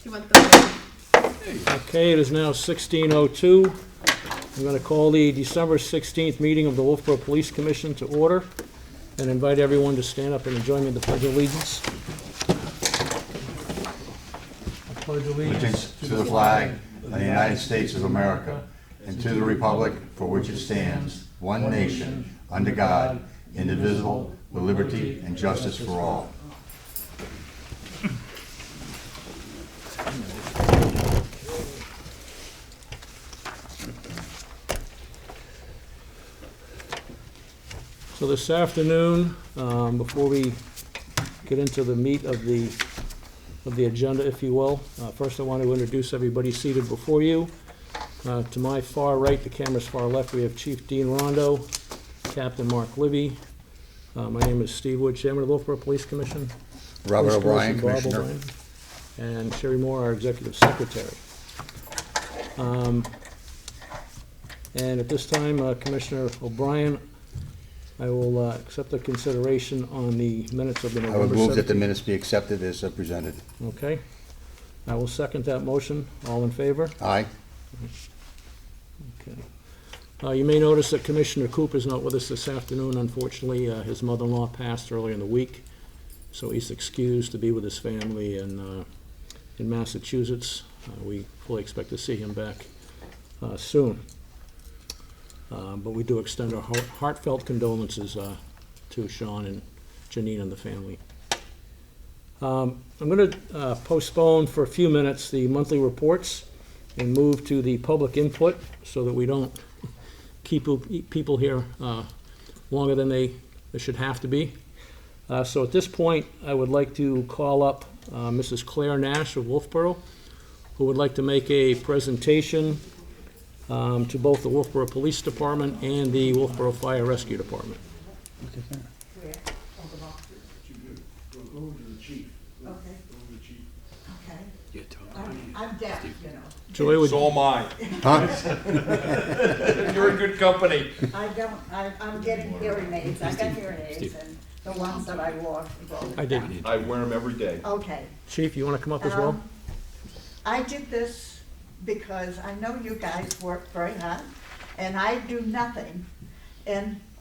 You want the... Okay, it is now 16:02. I'm going to call the December 16th meeting of the Wolfeboro Police Commission to order and invite everyone to stand up and join me in the Pledge of Allegiance. I pledge Allegiance to the flag of the United States of America and to the republic for which it stands, one nation, under God, indivisible, with liberty and justice for all. So this afternoon, before we get into the meat of the agenda, if you will, first I want to introduce everybody seated before you. To my far right, the camera's far left, we have Chief Dean Rondo, Captain Mark Libby. My name is Steve Wood, Chairman of the Wolfeboro Police Commission. Robert Police O'Brien, Bob Commissioner. O'Brien, and Sherry Moore, our Executive Secretary. And at this time, Commissioner O'Brien, I will accept the consideration on the minutes of the I November 17th. would move that the minutes be accepted as presented. Okay. I will second that motion. All in favor? Aye. Okay. You may notice that Commissioner Coop is not with us this afternoon. Unfortunately, his mother-in-law passed earlier in the week, so he's excused to be with his family in Massachusetts. We fully expect to see him back soon. But we do extend our heartfelt condolences to Sean and Janine and the family. I'm going to postpone for a few minutes the monthly reports and move to the public input so that we don't keep people here longer than they should have to be. So at this point, I would like to call up Mrs. Claire Nash of Wolfeboro, who would like to make a presentation to both the Wolfeboro Police Department and the Wolfeboro Fire Rescue Department. I'm deaf, you know. Joy, would So am I. You're in good company. I'm getting hearing aids. I got hearing aids and the ones that I wore. I did. I wear them every day. Okay. Chief, you want to come up as well? I did this because I know you guys work very hard and I do nothing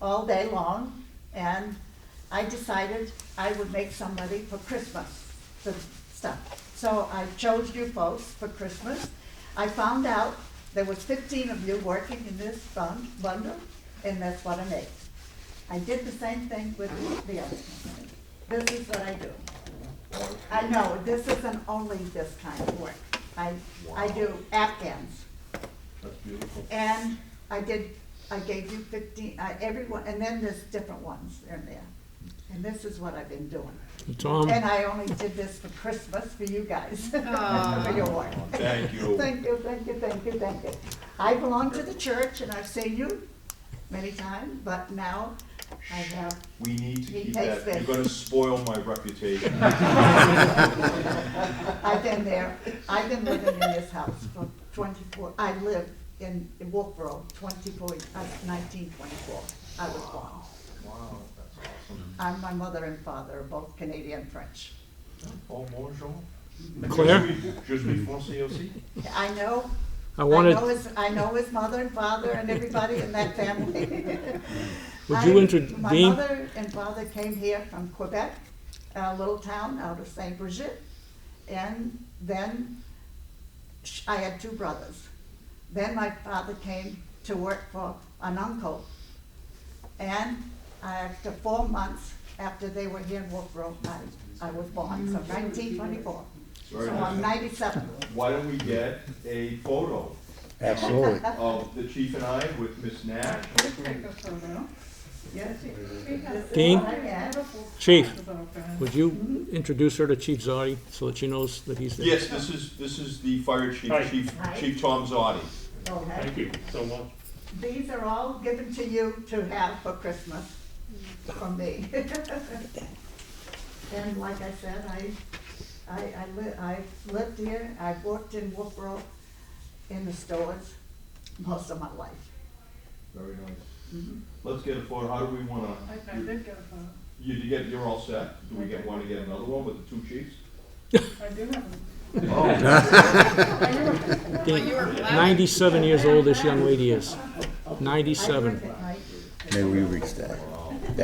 all day long, and I decided I would make somebody for Christmas, the stuff. So I chose you folks for Christmas. I found out there was 15 of you working in this bundle, and that's what I made. I did the same thing with the other company. This is what I do. I know, this isn't only this kind of work. I do Afghans. That's beautiful. And I gave you 15, everyone, and then there's different ones in there. And this is what I've been doing. Tom? And I only did this for Christmas for you guys, for your work. Thank you. Thank you, thank you, thank you, thank you. I belong to the church and I've seen you many times, but now I have, We need to He keep takes that. this. You're gonna spoil my reputation. I've been there. I've been living in this house for 24, I lived in Wolfeboro 1924. I was born. Wow, that's awesome. I'm my mother and father are both Canadian French. Oh, bonjour. Claire? Je suis français aussi. I know. I wanted, I know his mother and father and everybody in that family. would you My introduce, mother and father came here from Quebec, a little town out of Saint Brigitte, and then I had two brothers. Then my father came to work for an uncle, and after 4 months after they were here in Wolfeboro, I was born, so 1924. Very So nice. I'm 97. Why don't we get a photo Absolutely. of the chief and I with Miss Nash? Yes. Dean? Yeah. Chief, would you introduce her to Chief Zodi so that she knows that he's there? Yes, this is the fire chief, Hi. Chief Tom Zotti. Okay. Thank you so much. These are all given to you to have for Christmas from me. And like I said, I've lived here, I've worked in Wolfeboro in the stores most of my life. Very nice. Mhm. Let's get a photo. How do we wanna? I did get a photo. You're all set? Do we want to get another one with the two chiefs? I do have 97 years old this young lady is. 97. Maybe we reached that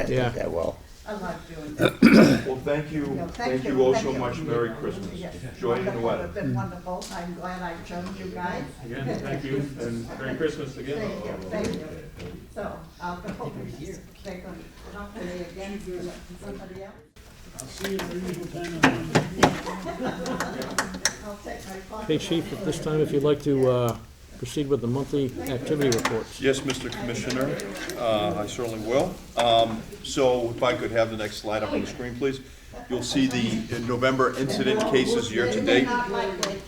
Yeah. well. I love doing that. Well, thank you, Yeah, thank you all so thank you. much. Merry Christmas. Yes. Enjoy the Wonderful. weather. It's been wonderful. I'm glad I chose you guys. Again, thank you, and Merry Christmas again. Thank you, thank you. So I'll go over here, take a, hopefully again, to somebody else. I'll see you at your usual time. I'll take my coffee. Hey, Chief, at this time, if you'd like to proceed with the monthly activity reports. Yes, Mr. Commissioner, I certainly will. So if I could have the next slide up on the screen, please. You'll see the November incident cases year-to-date, Not likely.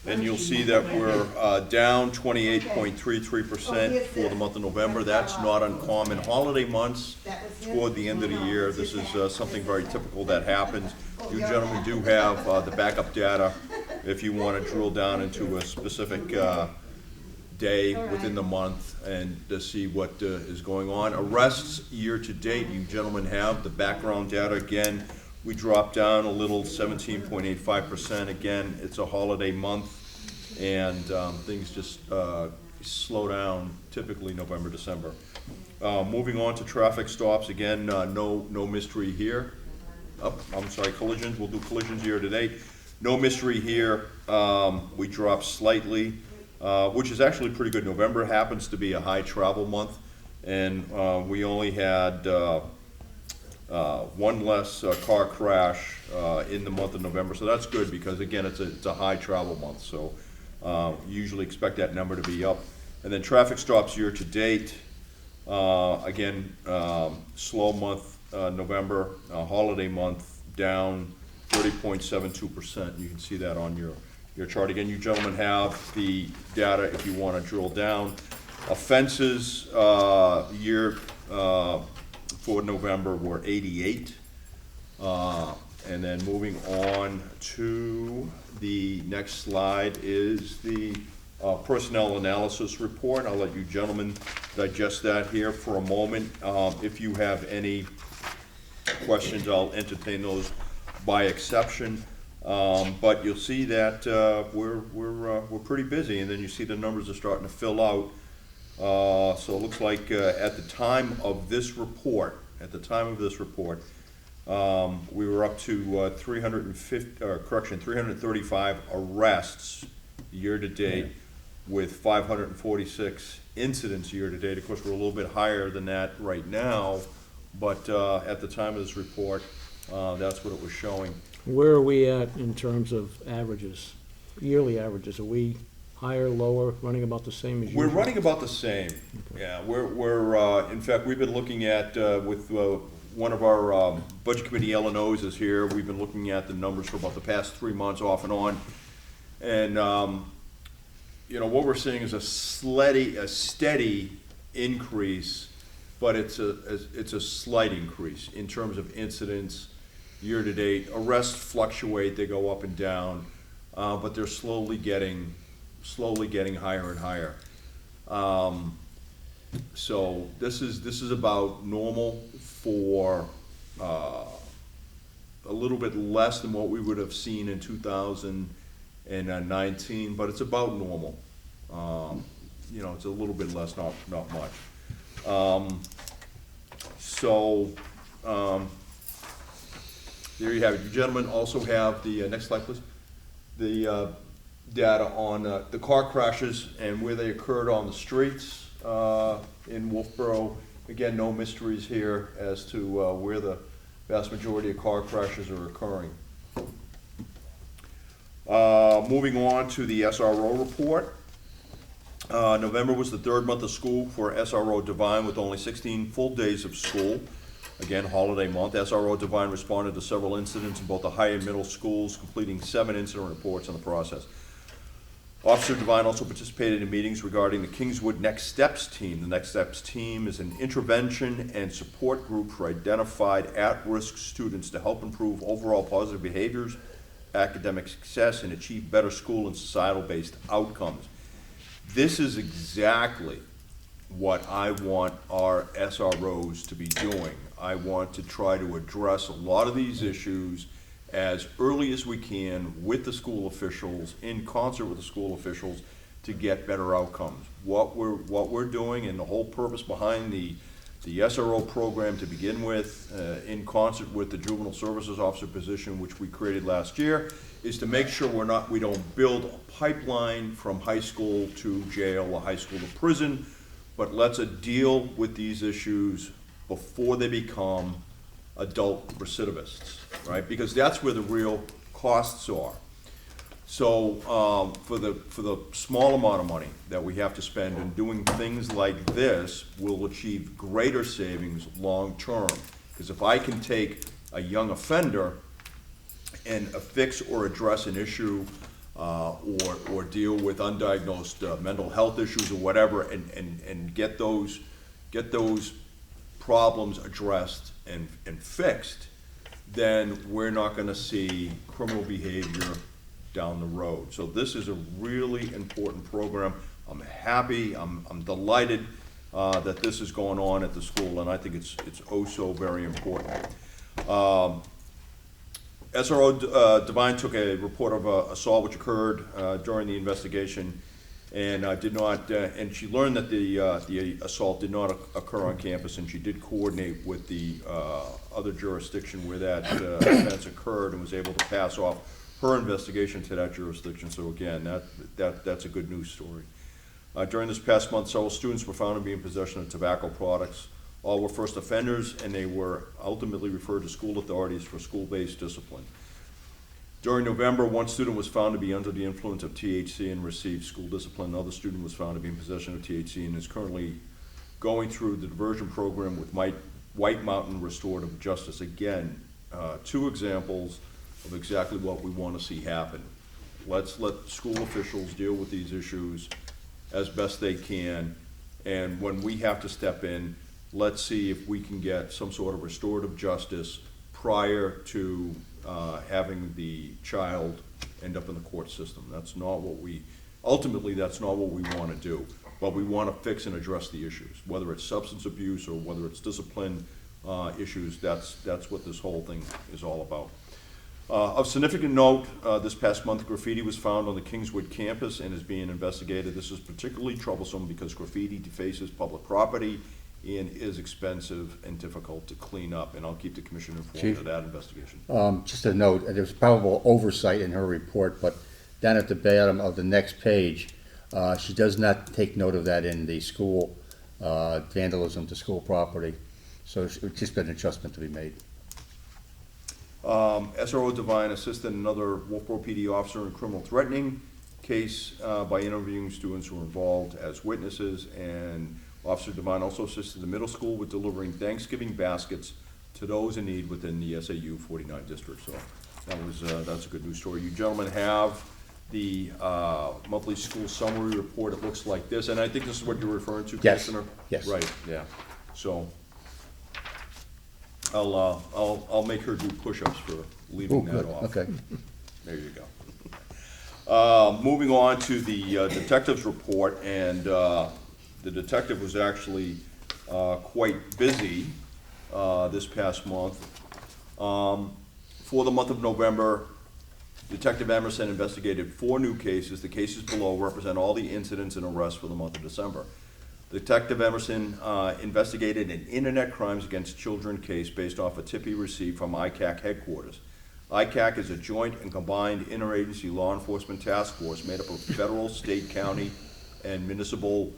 and you'll see that we're down 28.33% for the month of November. That's not uncommon. Holiday months toward the end of the year, this is something very typical that happens. You gentlemen do have the backup data if you want to drill down into a specific day within the month and to see what is going on. Arrests year-to-date, you gentlemen have the background data. Again, we dropped down a little, 17.85%. Again, it's a holiday month, and things just slow down, typically November, December. Moving on to traffic stops, again, no mystery here. I'm sorry, collisions, we'll do collisions year-to-date. No mystery here, we dropped slightly, which is actually pretty good. November happens to be a high travel month, and we only had one less car crash in the month of November, so that's good because again, it's a high travel month, so usually expect that number to be up. And then traffic stops year to date, again, slow month, November, holiday month, down 30.72%. You can see that on your chart. Again, you gentlemen have the data if you want to drill down. Offenses year for November were 88. And then moving on to the next slide is the personnel analysis report. I'll let you gentlemen digest that here for a moment. If you have any questions, I'll entertain those by exception. But you'll see that we're pretty busy, and then you see the numbers are starting to fill out. So it looks like at the time of this report, we were up to 335 arrests year to date, with 546 incidents year to date. Of course, we're a little bit higher than that right now, but at the time of this report, that's what it was showing. Where are we at in terms of averages, yearly averages? Are we higher, lower, running about the same as usual? We're running about the same. Yeah, we're in fact, we've been looking at, with one of our Budget Committee LNOs is here, we've been looking at the numbers for about the past 3 months off and on. And, you know, what we're seeing is a steady increase, but it's a slight increase in terms of incidents year to date. Arrests fluctuate, they go up and down, but they're slowly getting higher and higher. So this is about normal for a little bit less than what we would have seen in 2019, but it's about normal. You know, it's a little bit less, not much. There you have it. You gentlemen also have the next slide, please. The data on the car crashes and where they occurred on the streets in Wolfeboro. Again, no mysteries here as to where the vast majority of car crashes are occurring. Moving on to the SRO report. November was the third month of school for SRO Divine with only 16 full days of school. Again, holiday month. SRO Divine responded to several incidents in both the high and middle schools, completing 7 incident reports in the process. Officer Devine also participated in meetings regarding the Kingswood Next Steps team. The Next Steps team is an intervention and support group for identified at-risk students to help improve overall positive behaviors, academic success, and achieve better school and societal-based outcomes. This is exactly what I want our SROs to be doing. I want to try to address a lot of these issues as early as we can with the school officials, in concert with the school officials, to get better outcomes. What we're doing, and the whole purpose behind the SRO program to begin with, in concert with the juvenile services officer position, which we created last year, is to make sure we don't build a pipeline from high school to jail or high school to prison, but let's deal with these issues before they become adult recidivists, right? Because that's where the real costs are. So for the small amount of money that we have to spend in doing things like this, we'll achieve greater savings long term. Because if I can take a young offender and fix or address an issue or deal with undiagnosed mental health issues or whatever, and get those problems addressed and fixed, then we're not going to see criminal behavior down the road. So this is a really important program. I'm happy, I'm delighted that this is going on at the school, and I think it's oh so very important. SRO Devine took a report of assault which occurred during the investigation, and did not. And she learned that the assault did not occur on campus, and she did coordinate with the other jurisdiction where that offense occurred, and was able to pass off her investigation to that jurisdiction. So again, that's a good news story. During this past month, several students were found to be in possession of tobacco products. All were first offenders, and they were ultimately referred to school authorities for school-based discipline. During November, one student was found to be under the influence of THC and received school discipline. Another student was found to be in possession of THC and is currently going through the diversion program with White Mountain Restorative Justice. Again, two examples of exactly what we want to see happen. Let's let school officials deal with these issues as best they can, and when we have to step in, let's see if we can get some sort of restorative justice prior to having the child end up in the court system. That's not what we, ultimately that's not what we want to do, but we want to fix and address the issues, whether it's substance abuse or whether it's discipline issues. That's what this whole thing is all about. Of significant note, this past month, graffiti was found on the Kingswood campus and is being investigated. This is particularly troublesome because graffiti defaces public property and is expensive and difficult to clean up, and I'll keep the commission informed Chief? of that investigation. Just a note, there's probable oversight in her report, but down at the bottom of the next page, she does not take note of that in the school vandalism to school property. So it's just been an adjustment to be made. SRO Devine assisted another Wolfeboro PD officer in criminal threatening case by interviewing students who were involved as witnesses, and Officer Devine also assisted the middle school with delivering Thanksgiving baskets to those in need within the SAU 49 district. So that's a good news story. You gentlemen have the monthly school summary report. It looks like this, and I think this is what you're referring to, Yes. Commissioner? Yes. Right. Yeah. So I'll make her do push-ups for leaving Oh, that good. off. Okay. There you go. Moving on to the detective's report, and the detective was actually quite busy this past month. For the month of November, Detective Emerson investigated 4 new cases. The cases below represent all the incidents and arrests for the month of December. Detective Emerson investigated an internet crimes against children case based off a tip he received from ICAC headquarters. ICAC is a joint and combined interagency law enforcement task force made up of federal, state, county, and municipal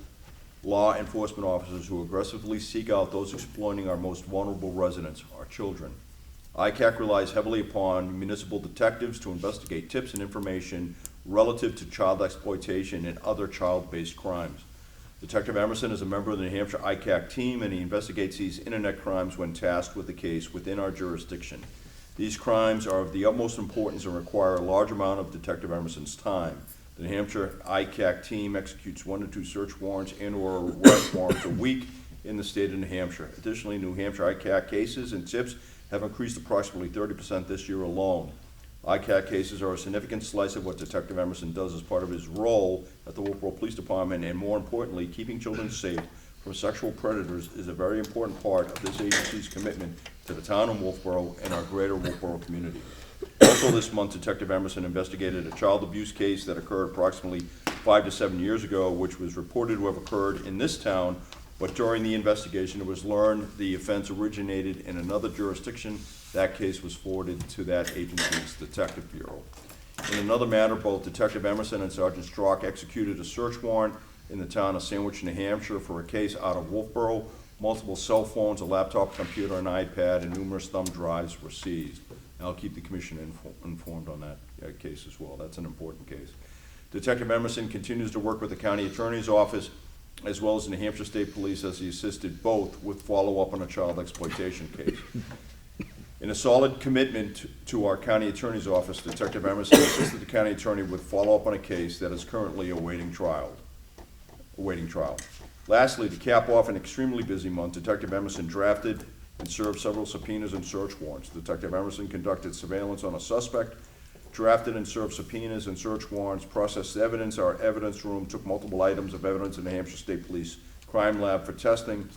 law enforcement officers who aggressively seek out those exploiting our most vulnerable residents, our children. ICAC relies heavily upon municipal detectives to investigate tips and information relative to child exploitation and other child-based crimes. Detective Emerson is a member of the New Hampshire ICAC team, and he investigates these internet crimes when tasked with the case within our jurisdiction. These crimes are of the utmost importance and require a large amount of Detective Emerson's time. The New Hampshire ICAC team executes 1 to 2 search warrants and/or arrest warrants a week in the state of New Hampshire. Additionally, New Hampshire ICAC cases and tips have increased approximately 30% this year alone. ICAC cases are a significant slice of what Detective Emerson does as part of his role at the Wolfeboro Police Department, and more importantly, keeping children safe from sexual predators is a very important part of this agency's commitment to the town of Wolfeboro and our greater Wolfeboro community. Also this month, Detective Emerson investigated a child abuse case that occurred approximately 5 to 7 years ago, which was reported to have occurred in this town, but during the investigation, it was learned the offense originated in another jurisdiction. That case was forwarded to that agency's Detective Bureau. In another matter, both Detective Emerson and Sergeant Strock executed a search warrant in the town of Sandwich, New Hampshire for a case out of Wolfeboro. Multiple cell phones, a laptop computer, an iPad, and numerous thumb drives were seized. I'll keep the commission informed on that case as well. That's an important case. Detective Emerson continues to work with the county attorney's office as well as the New Hampshire State Police as he assisted both with follow-up on a child exploitation case. In a solid commitment to our county attorney's office, Detective Emerson assisted the county attorney with follow-up on a case that is currently awaiting trial. Lastly, to cap off an extremely busy month, Detective Emerson drafted and served several subpoenas and search warrants. Detective Emerson conducted surveillance on a suspect, drafted and served subpoenas and search warrants, processed evidence. Our evidence room took multiple items of evidence in the Hampshire State Police Crime Lab for testing,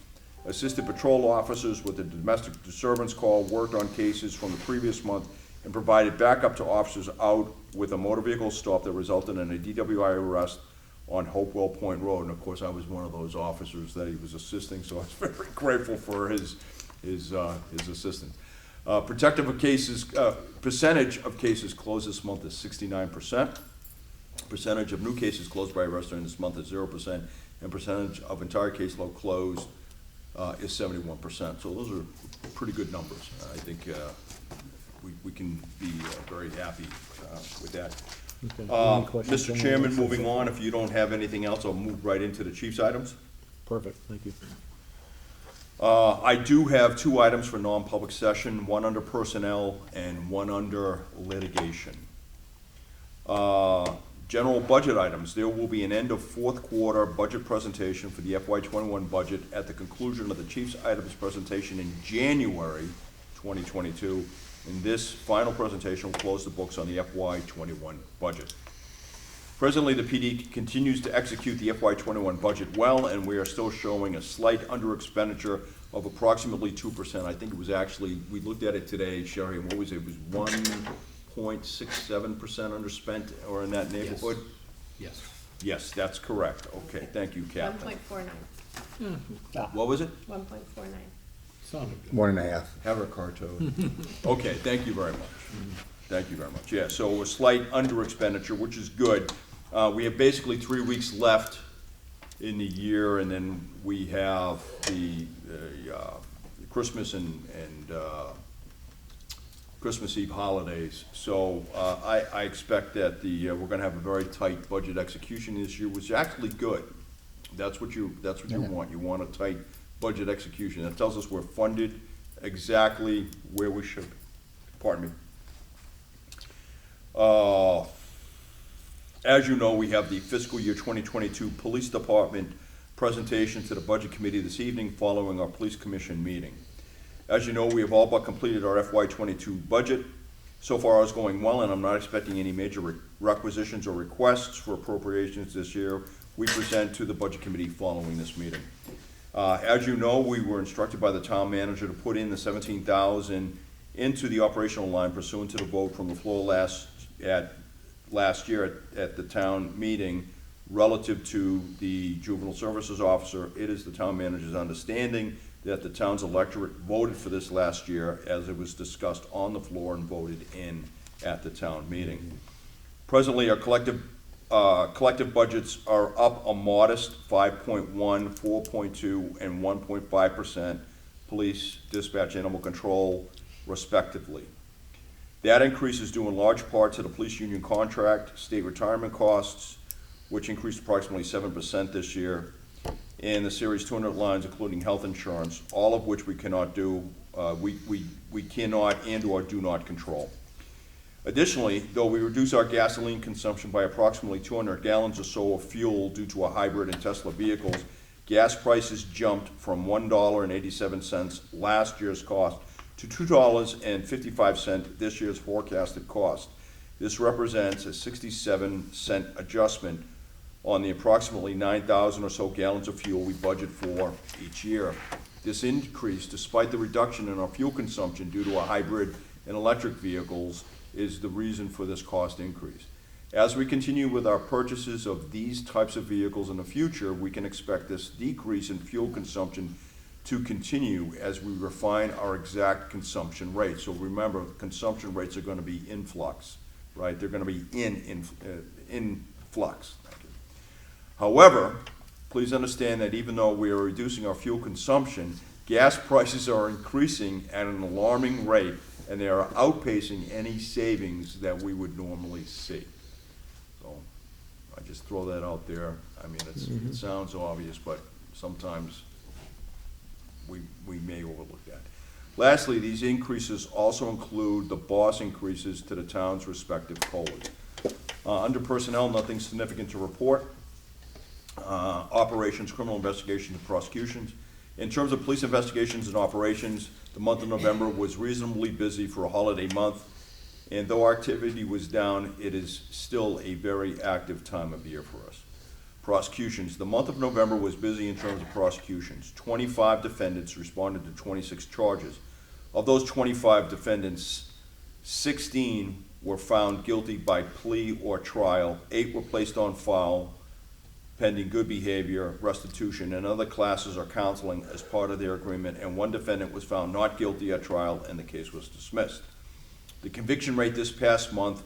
assisted patrol officers with a domestic disturbance call, worked on cases from the previous month, and provided backup to officers out with a motor vehicle stop that resulted in a DWI arrest on Hopewell Point Road. And of course, I was one of those officers that he was assisting, so I was very grateful for his assistance. Percentage of cases closed this month is 69%. Percentage of new cases closed by arrest during this month is 0%, and percentage of entire caseload closed is 71%. So those are pretty good numbers. I think we can be very happy with that. Okay. Any questions Mr. from Chairman, anyone? moving on, if you don't have anything else, I'll move right into the chief's items. Perfect, thank you. I do have 2 items for non-public session, one under personnel and one under litigation. General budget items. There will be an end of 4th quarter budget presentation for the FY21 budget at the conclusion of the chief's items presentation in January 2022. And this final presentation will close the books on the FY21 budget. Presently, the PD continues to execute the FY21 budget well, and we are still showing a slight under expenditure of approximately 2%. I think it was actually, we looked at it today, Sherry, and what was it? It was 1.67% underspent, or in that neighborhood? Yes. Yes, that's correct. Okay, thank you, Captain. 1.49. What was it? 1.49. Sounded good. 1.5. Have a cartoon. Okay, thank you very much. Thank you very much. Yeah, so a slight under expenditure, which is good. We have basically 3 weeks left in the year, and then we have the Christmas and Christmas Eve holidays. So I expect that we're going to have a very tight budget execution this year, which is actually good. That's what you want. You want a tight budget execution. That tells us we're funded exactly where we should be. Pardon me. As you know, we have the fiscal year 2022 Police Department presentation to the Budget Committee this evening following our Police Commission meeting. As you know, we have all but completed our FY22 budget. So far, it's going well, and I'm not expecting any major requisitions or requests for appropriations this year. We present to the Budget Committee following this meeting. As you know, we were instructed by the town manager to put in the $17,000 into the operational line pursuant to the vote from the floor last year at the town meeting relative to the juvenile services officer. It is the town manager's understanding that the town's electorate voted for this last year as it was discussed on the floor and voted in at the town meeting. Presently, our collective budgets are up a modest 5.1, 4.2, and 1.5%, police, dispatch, animal control, respectively. That increase is due in large part to the police union contract, state retirement costs, which increased approximately 7% this year, and the Series 200 lines, including health insurance, all of which we cannot do, we cannot and or do not control. Additionally, though we reduce our gasoline consumption by approximately 200 gallons or so of fuel due to a hybrid and Tesla vehicles, gas prices jumped from $1.87 last year's cost to $2.55 this year's forecasted cost. This represents a 67-cent adjustment on the approximately 9,000 or so gallons of fuel we budget for each year. This increase, despite the reduction in our fuel consumption due to a hybrid and electric vehicles, is the reason for this cost increase. As we continue with our purchases of these types of vehicles in the future, we can expect this decrease in fuel consumption to continue as we refine our exact consumption rates. So remember, consumption rates are going to be in flux, right? They're going to be in flux. Thank you. However, please understand that even though we are reducing our fuel consumption, gas prices are increasing at an alarming rate, and they are outpacing any savings that we would normally see. So I just throw that out there. I mean, it sounds obvious, but sometimes we may overlook that. Lastly, these increases also include the boss increases to the town's respective COLAs. Under personnel, nothing significant to report. Operations, criminal investigations, and prosecutions. In terms of police investigations and operations, the month of November was reasonably busy for a holiday month, and though our activity was down, it is still a very active time of year for us. Prosecutions. The month of November was busy in terms of prosecutions. 25 defendants responded to 26 charges. Of those 25 defendants, 16 were found guilty by plea or trial, 8 were placed on file pending good behavior, restitution, and other classes or counseling as part of their agreement, and 1 defendant was found not guilty at trial and the case was dismissed. The conviction rate this past month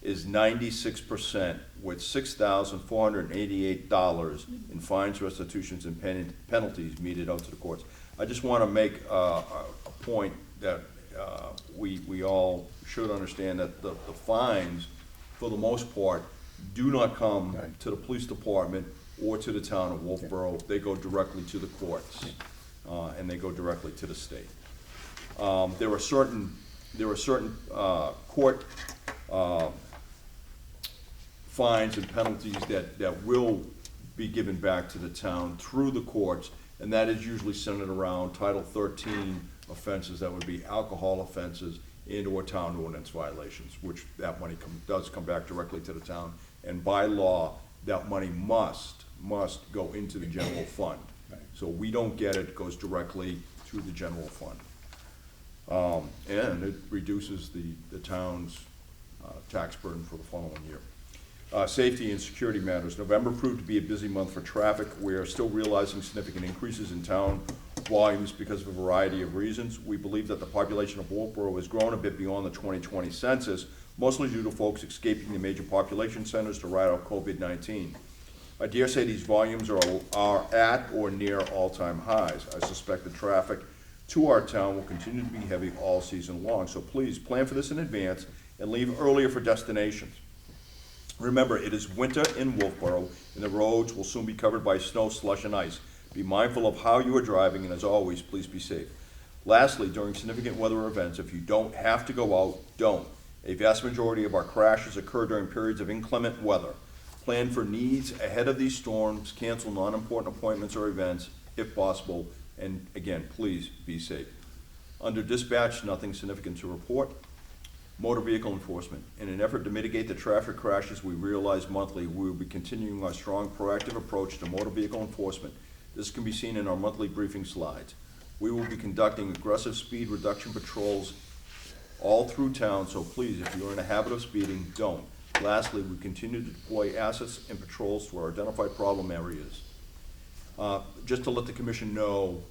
is 96%, with $6,488 in fines, restitutions, and penalties meted out to the courts. I just want to make a point that we all should understand that the fines, for the most part, do not come to the police department or to the town of Wolfeboro. They go directly to the courts, and they go directly to the state. There are certain court fines and penalties that will be given back to the town through the courts, and that is usually centered around Title 13 offenses. That would be alcohol offenses and/or town ordinance violations, which that money does come back directly to the town. And by law, that money must go into the general fund. So we don't get it, it goes directly to the general fund. And it reduces the town's tax burden for the following year. Safety and security matters. November proved to be a busy month for traffic. We are still realizing significant increases in town volumes because of a variety of reasons. We believe that the population of Wolfeboro has grown a bit beyond the 2020 census, mostly due to folks escaping the major population centers to ride out COVID-19. I dare say these volumes are at or near all-time highs. I suspect the traffic to our town will continue to be heavy all season long, so please plan for this in advance and leave earlier for destinations. Remember, it is winter in Wolfeboro, and the roads will soon be covered by snow, slush, and ice. Be mindful of how you are driving, and as always, please be safe. Lastly, during significant weather events, if you don't have to go out, don't. A vast majority of our crashes occur during periods of inclement weather. Plan for needs ahead of these storms, cancel non-important appointments or events, if possible, and again, please be safe. Under dispatch, nothing significant to report. Motor vehicle enforcement. In an effort to mitigate the traffic crashes we realize monthly, we will be continuing our strong proactive approach to motor vehicle enforcement. This can be seen in our monthly briefing slides. We will be conducting aggressive speed reduction patrols all through town, so please, if you're in a habit of speeding, don't. Lastly, we continue to deploy assets and patrols to our identified problem areas. Just to let the commission know,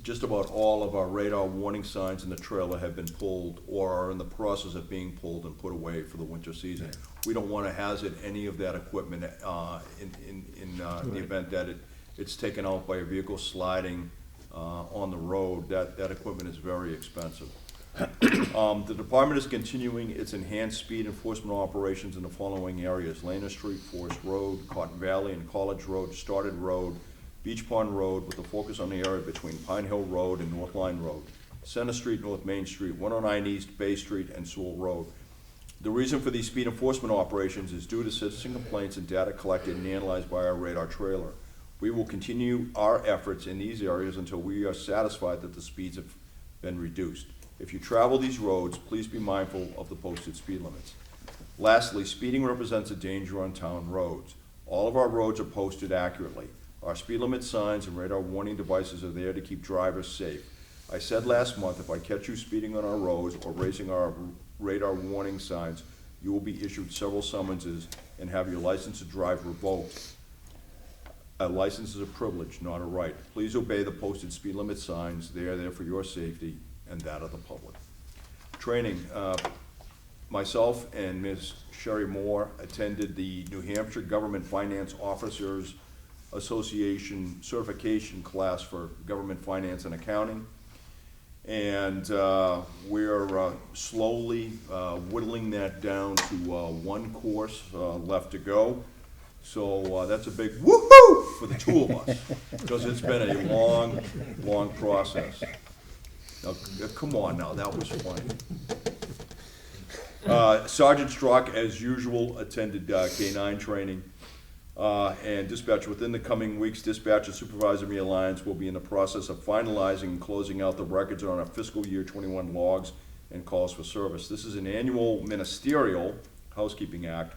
just about all of our radar warning signs in the trailer have been pulled or are in the process of being pulled and put away for the winter season. We don't want to hazard any of that equipment in the event that it's taken out by a vehicle sliding on the road. That equipment is very expensive. The department is continuing its enhanced speed enforcement operations in the following areas: Lana Street, Forest Road, Cotton Valley and College Road, Stoddard Road, Beach Pond Road, with a focus on the area between Pine Hill Road and North Line Road, Center Street, North Main Street, 109 East, Bay Street, and Sewell Road. The reason for these speed enforcement operations is due to citizen complaints and data collected and analyzed by our radar trailer. We will continue our efforts in these areas until we are satisfied that the speeds have been reduced. If you travel these roads, please be mindful of the posted speed limits. Lastly, speeding represents a danger on town roads. All of our roads are posted accurately. Our speed limit signs and radar warning devices are there to keep drivers safe. I said last month, if I catch you speeding on our roads or raising our radar warning signs, you will be issued several summonses and have your license to drive revoked. A license is a privilege, not a right. Please obey the posted speed limit signs. They are there for your safety and that of the public. Training. Myself and Ms. Sherry Moore attended the New Hampshire Government Finance Officers Association certification class for government finance and accounting. And we're slowly whittling that down to one course left to go. So that's a big woohoo for the two of us, because it's been a long, long process. Now, come on now, that was funny. Sergeant Strock, as usual, attended K-9 training. And dispatch, within the coming weeks, dispatch and supervisory alliance will be in the process of finalizing and closing out the records on our fiscal year 21 logs and calls for service. This is an annual ministerial housekeeping act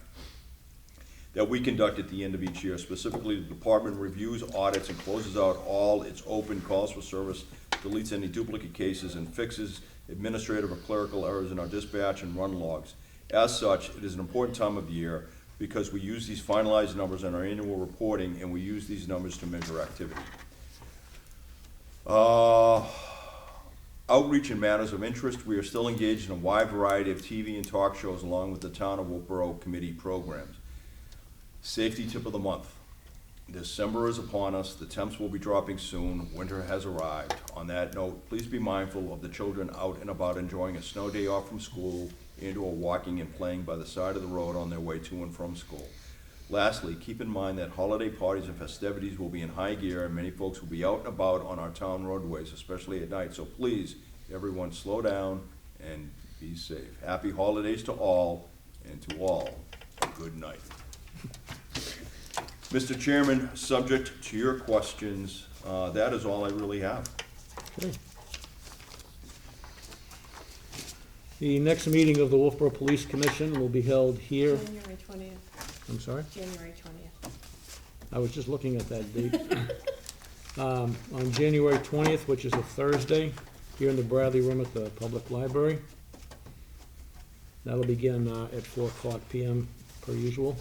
that we conduct at the end of each year. Specifically, the department reviews, audits, and closes out all its open calls for service, deletes any duplicate cases, and fixes administrative or clerical errors in our dispatch and run logs. As such, it is an important time of the year because we use these finalized numbers in our annual reporting, and we use these numbers to measure activity. Outreach and matters of interest. We are still engaged in a wide variety of TV and talk shows along with the Town of Wolfeboro Committee programs. Safety tip of the month. December is upon us. The temps will be dropping soon. Winter has arrived. On that note, please be mindful of the children out and about enjoying a snow day off from school and or walking and playing by the side of the road on their way to and from school. Lastly, keep in mind that holiday parties and festivities will be in high gear and many folks will be out and about on our town roadways, especially at night. So please, everyone, slow down and be safe. Happy holidays to all, and to all, good night. Mr. Chairman, subject to your questions, that is all I really have. Okay. The next meeting of the Wolfeboro Police Commission will be held here. January 20th, I'm sorry? January 20th. I was just looking at that date. On January 20th, which is a Thursday, here in the Bradley Room at the Public Library. That'll begin at 4:00 p.m. per usual.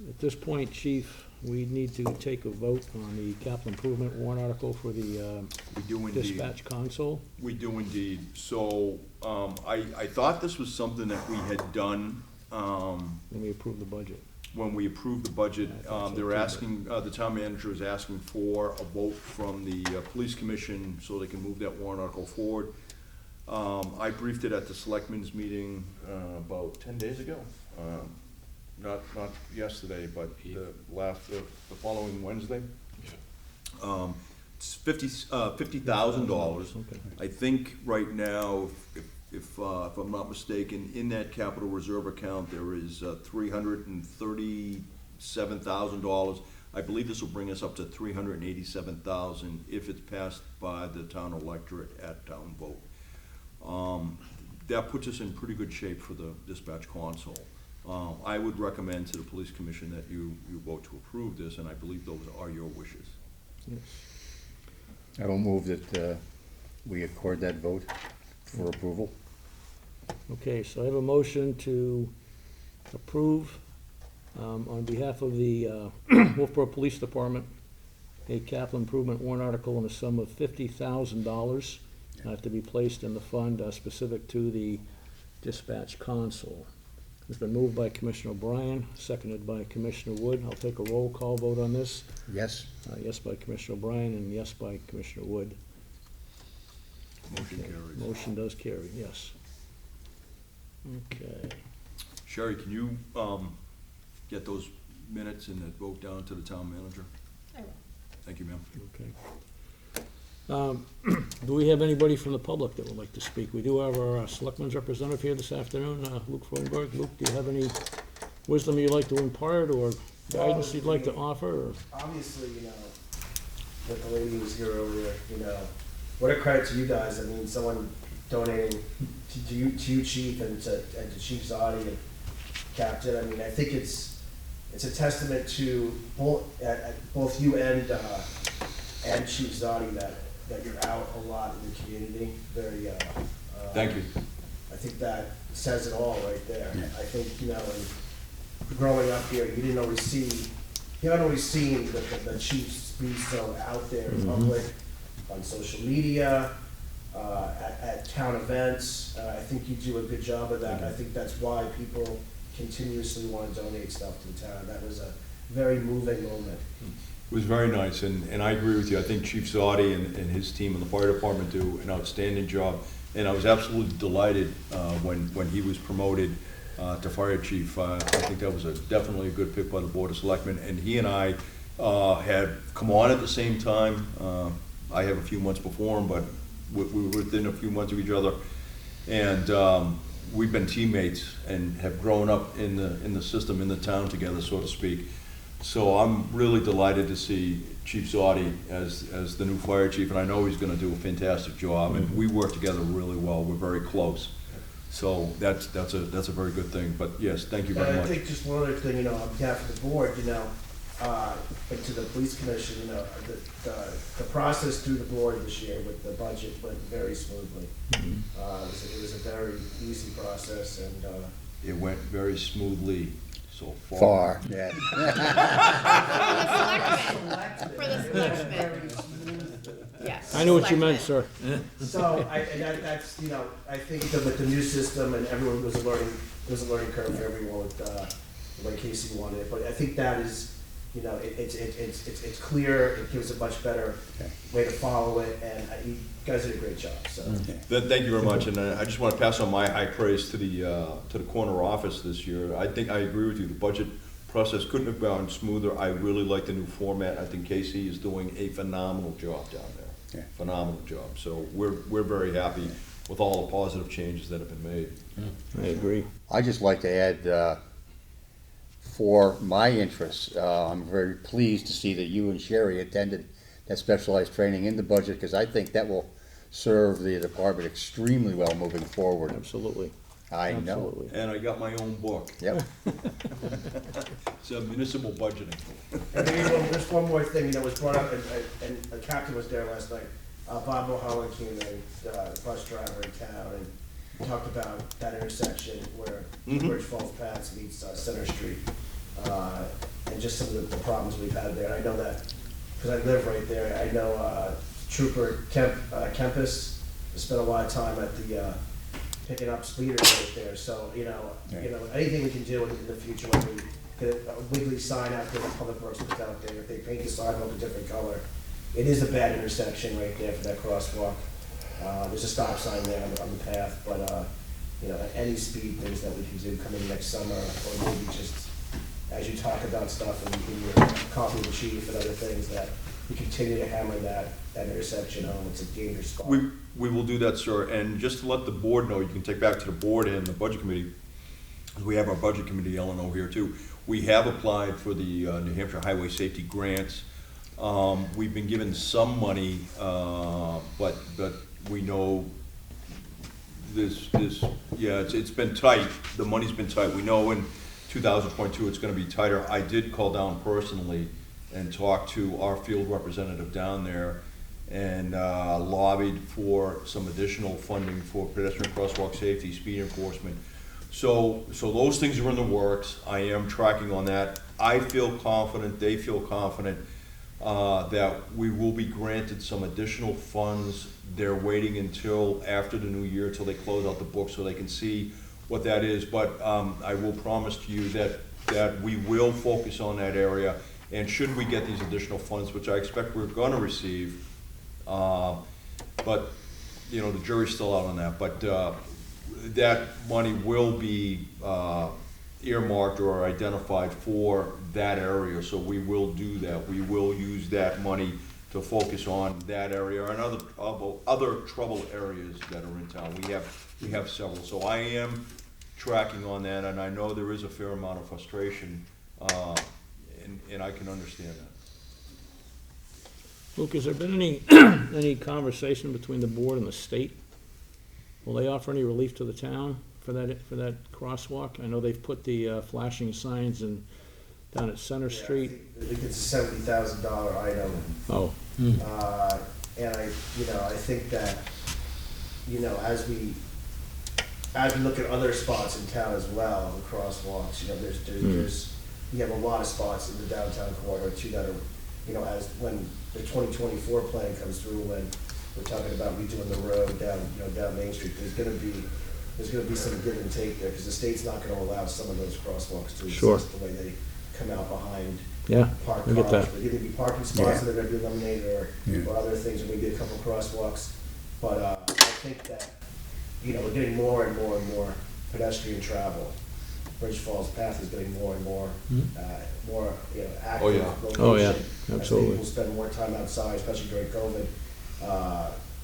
At this point, Chief, we need to take a vote on the capital improvement warrant article for the We do indeed. dispatch console. We do indeed. So, I thought this was something that we had done, When we approve the budget. when we approved the budget. I thought so They're too, asking, the town manager is asking for a vote from the police commission so they can move that warrant article forward. I briefed it at the selectmen's meeting, about 10 days ago. Not yesterday, but the following Wednesday. It's $50,000. Okay. I think right now, if I'm not mistaken, in that capital reserve account, there is $337,000. I believe this will bring us up to $387,000 if it's passed by the town electorate at town vote. That puts us in pretty good shape for the dispatch console. I would recommend to the police commission that you vote to approve this, and I believe those are your wishes. Yes. I will move that we accord that vote for approval. Okay, so I have a motion to approve, on behalf of the Wolfeboro Police Department, a capital improvement warrant article in the sum of $50,000 to be placed in the fund specific to the dispatch console. It's been moved by Commissioner O'Brien, seconded by Commissioner Wood. I'll take a roll call vote on this. Yes? Yes by Commissioner O'Brien and yes by Commissioner Wood. Motion Okay, carries. motion does carry, yes. Okay. Sherry, can you get those minutes and that vote down to the town manager? I will. Thank you, ma'am. Okay. Do we have anybody from the public that would like to speak? We do have our selectmen's representative here this afternoon, Luke Froenberg. Luke, do you have any wisdom you'd like to impart or guidance you'd like to offer? Or? Obviously, that the lady who was here earlier, what a credit to you guys. I mean, someone donating to you, Chief, and to Chief Zadi and Captain. I mean, I think it's a testament to both you and and Chief Zadi that you're out a lot in the community, very, Thank you. I think that says it all right there. I think, you know, and growing up here, you haven't always seen the chiefs be so out there in public, on social media, at town events. I think you do a good job of that. I think that's why people continuously want to donate stuff to the town. That was a very moving moment. It was very nice, and I agree with you. I think Chief Zadi and his team in the fire department do an outstanding job. And I was absolutely delighted when he was promoted to fire chief. I think that was definitely a good pick by the Board of Selectmen. And he and I had come on at the same time. I have a few months before him, but we were within a few months of each other. And we've been teammates and have grown up in the system, in the town together, so to speak. So I'm really delighted to see Chief Zadi as the new fire chief, and I know he's gonna do a fantastic job, and we work together really well. We're very close. So that's a very good thing. But yes, thank you very And I much. think just one other thing, you know, on behalf of the board, you know, and to the police commission, you know, the process through the board this year with the budget went very smoothly. It was a very easy process, and It went very smoothly so far. Far, yeah. For the selectmen, yes. I know what you meant, selectmen. sir. so that's, you know, I think that with the new system and everyone was a learning curve for everyone with the way Casey wanted it, but I think that is, you know, it's clear, it gives a much better way to follow it, and you guys did a great job, so. Thank you very much, and I just want to pass on my high praise to the corner office this year. I think I agree with you. The budget process couldn't have gone smoother. I really like the new format. I think Casey is doing a phenomenal job down there. Yeah. Phenomenal job. So we're very happy with all the positive changes that have been made. I agree. I'd just like to add, for my interests, I'm very pleased to see that you and Sherry attended that specialized training in the budget, because I think that will serve the department extremely well moving forward. Absolutely. I know. Absolutely. And I got my own book. Yep. It's a municipal budgeting. And maybe just one more thing, you know, was brought up, and the captain was there last night. Bob Mulholland came in, bus driver in town, and talked about that intersection where Bridge Falls Pass meets Center Street, and just some of the problems we've had there. I know that, because I live right there, I know Trooper Kempis spent a lot of time at the, picking up speeders right there, so, you know, anything we can do in the future, when we get a wiggly sign out there, the Public Works puts out there, if they paint the sidewalk a different color. It is a bad intersection right there for that crosswalk. There's a stop sign there on the path, but, you know, any speed things that we can do coming next summer, or maybe just, as you talk about stuff in your coffee with the chief and other things, that we continue to hammer that intersection home. It's a dangerous spot. We will do that, sir. And just to let the board know, you can take back to the board and the budget committee, we have our budget committee, Eleanor, here too. We have applied for the New Hampshire Highway Safety Grants. We've been given some money, but we know it's been tight. The money's been tight. We know in 2022 it's going to be tighter. I did call down personally and talk to our field representative down there, and lobbied for some additional funding for pedestrian crosswalk safety, speed enforcement. So those things are in the works. I am tracking on that. I feel confident, they feel confident, that we will be granted some additional funds. They're waiting until after the new year, till they close out the book, so they can see what that is. But I will promise to you that we will focus on that area. And should we get these additional funds, which I expect we're gonna receive, but, you know, the jury's still out on that, but that money will be earmarked or identified for that area, so we will do that. We will use that money to focus on that area and other trouble areas that are in town. We have several, so I am tracking on that, and I know there is a fair amount of frustration, and I can understand that. Luke, has there been any conversation between the board and the state? Will they offer any relief to the town for that crosswalk? I know they've put the flashing signs down at Center Street. I think it's a $70,000 item. Oh, And I think that, as we look at other spots in town as well, the crosswalks, we have a lot of spots in the downtown corridor too that are, as when the 2024 plan comes through, when we're talking about redoing the road down Main Street, there's gonna be some give and take there, because the state's not gonna allow some of those crosswalks to Sure. exist the way they come out behind Yeah, parked I get cars. that. There'll either be parking spots that are gonna be eliminated, or other things, or maybe a couple crosswalks. But I think that, we're getting more and more and more pedestrian travel. Bridge Falls Path is getting more and more, more, active Oh, yeah. location. Oh, yeah, As absolutely. people spend more time outside, especially during COVID.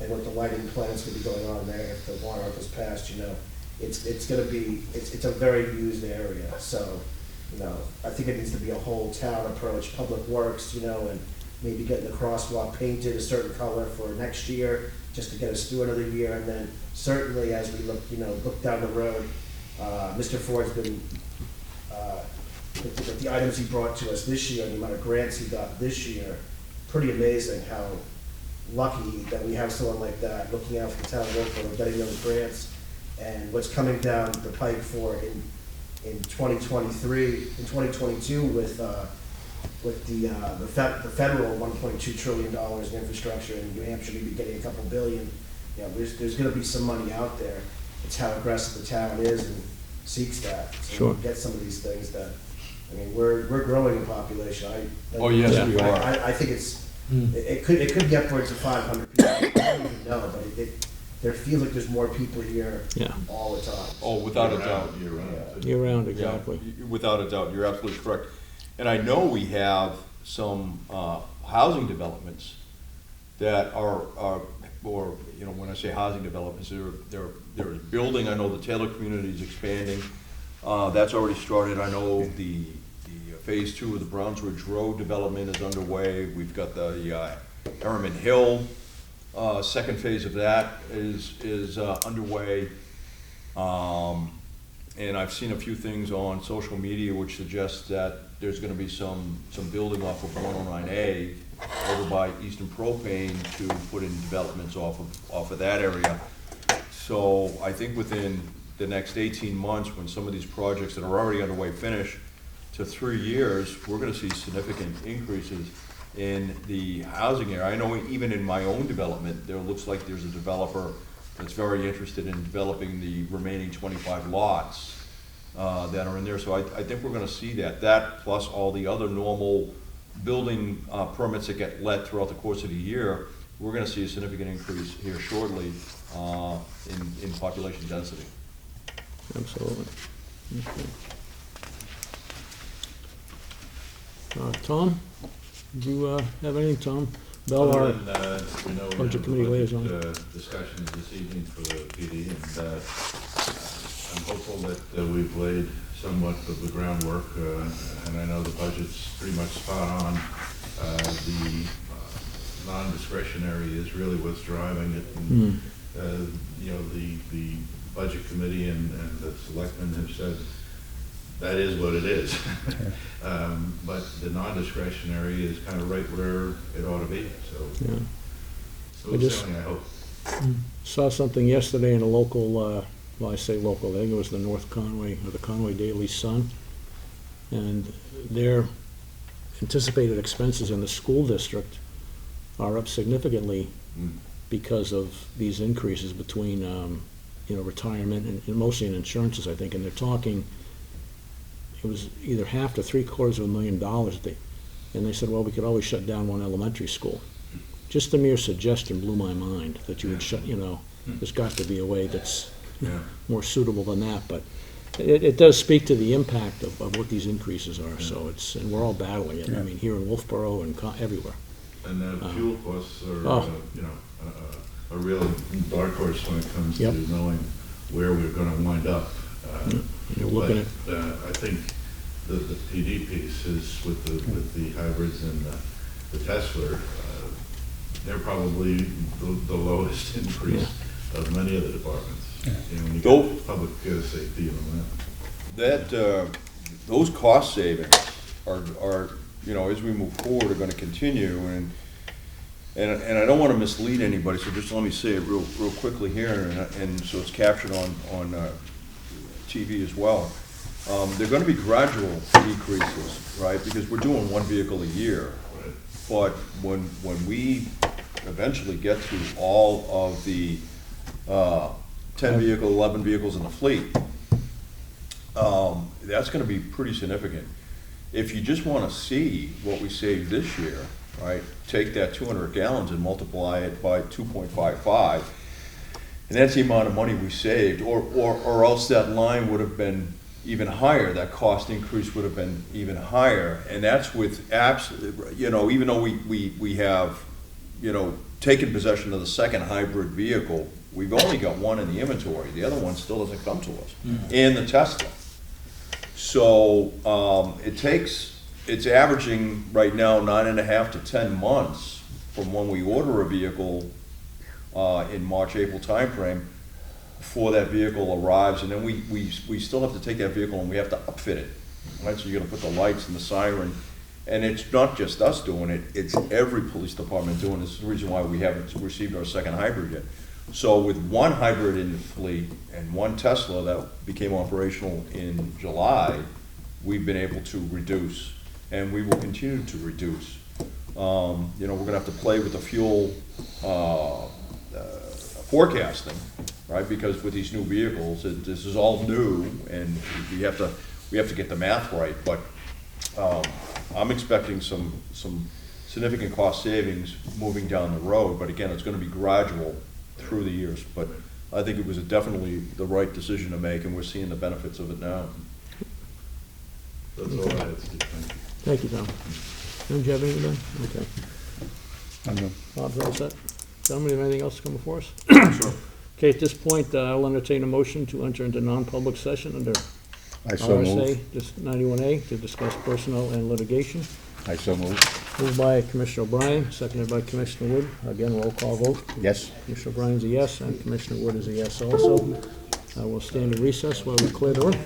And with the lighting plans gonna be going on there, if the warrant article's passed, it's gonna be, it's a very used area. So, I think it needs to be a whole town approach, Public Works, and maybe getting the crosswalk painted a certain color for next year, just to get us through another year. And then certainly as we look down the road, Mr. Ford's been, with the items he brought to us this year, and the amount of grants he got this year, pretty amazing how lucky that we have someone like that looking out for the town of Wolfeboro, getting those grants, and what's coming down the pike for in 2023, in 2022 with the federal $1.2 trillion in infrastructure, and New Hampshire maybe getting a couple billion. There's gonna be some money out there. It's how aggressive the town is and seeks that. So Sure. we get some of these things that, we're growing in population. Oh, yes, Yeah. we are. I think it could be upwards of 500 people. I don't even know, but there feels like there's more people here Yeah. all the time. Oh, without a doubt. Year-round, exactly. Yeah, without a doubt, you're absolutely correct. And I know we have some housing developments that are, or, when I say housing developments, they're building. I know the Taylor community is expanding. That's already started. I know the phase 2 of the Browns Ridge Road development is underway. We've got the Harriman Hill, second phase of that is underway. And I've seen a few things on social media which suggest that there's gonna be some building off of 109A over by Eastern Propane to put in developments off of that area. So I think within the next 18 months, when some of these projects that are already underway finish, to 3 years, we're gonna see significant increases in the housing area. I know even in my own development, there looks like there's a developer that's very interested in developing the remaining 25 lots that are in there. So I think we're gonna see that plus all the other normal building permits that get let throughout the course of the year. We're gonna see a significant increase here shortly in population density. Absolutely. Okay. Tom, do you have anything, Tom? Bell, our Budget Committee liaison. Discussions this evening for the PD, and I'm hopeful that we've laid somewhat of the groundwork, and I know the budget's pretty much spot on. The non-discretionary is really what's driving it, and the Budget Committee and the selectmen have said that is what it is. But the non-discretionary is kind of right where it ought to be, so. Yeah. So I just- I hope. Saw something yesterday in a local, well, I say local, I think it was the North Conway, or the Conway Daily Sun. And their anticipated expenses in the school district are up significantly because of these increases between, retirement and mostly in insurances, I think. And they're talking, it was either half to $750,000. And they said, well, we could always shut down one elementary school. Just the mere suggestion blew my mind that you would shut, there's got to be a way that's more suitable than that. But it does speak to the impact of what these increases are. So and we're all battling it. I mean, here in Wolfeboro and everywhere. And the fuel costs are, a real dark horse when it comes to knowing where we're gonna wind up. You're looking at. I think the PD piece is with the hybrids and the Tesla, they're probably the lowest increase of many of the departments. When you get public safety and all That those cost savings are as we move forward, are going to continue. And and I don't want to mislead anybody, so just let me say it real quickly here, and so it's captured on TV as well. They're going to be gradual decreases, right? Because we're doing one vehicle a year. But when we eventually get to all of the 10 vehicle, 11 vehicles in the fleet, that's going to be pretty significant. If you just want to see what we saved this year, right, take that 200 gallons and multiply it by 2.55, and that's the amount of money we saved, or else that line would have been even higher, that cost increase would have been even higher, and that's with even though we have, taken possession of the second hybrid vehicle, we've only got one in the inventory, the other one still doesn't come to us, and the Tesla. So it's averaging right now 9.5 to 10 months from when we order a vehicle in March, April timeframe before that vehicle arrives, and then we still have to take that vehicle and we have to upfit it, right? So you're gonna put the lights and the siren, and it's not just us doing it, it's every police department doing it. This is the reason why we haven't received our second hybrid yet. So with one hybrid in the fleet and one Tesla that became operational in July, we've been able to reduce, and we will continue to reduce. We're gonna have to play with the fuel forecasting, right? Because with these new vehicles, this is all new, and we have to get the math right. But I'm expecting some significant cost savings moving down the road. But again, it's going to be gradual through the years. But I think it was definitely the right decision to make, and we're seeing the benefits of it now. That's all I had, Steve. Thank you. Thank you, Tom. Don't you have anything? Okay. Bob's all set? Gentlemen, have anything else to come before us? Sure. Okay, at this point, I'll entertain a motion to enter into non-public session under I so move. RSA, just 91A, to discuss personnel and litigation. I so move. Moved by Commissioner O'Brien, seconded by Commissioner Wood. Again, roll call vote. Yes. Commissioner O'Brien's a yes, and Commissioner Wood is a yes also. We'll stand in recess while we clear the room.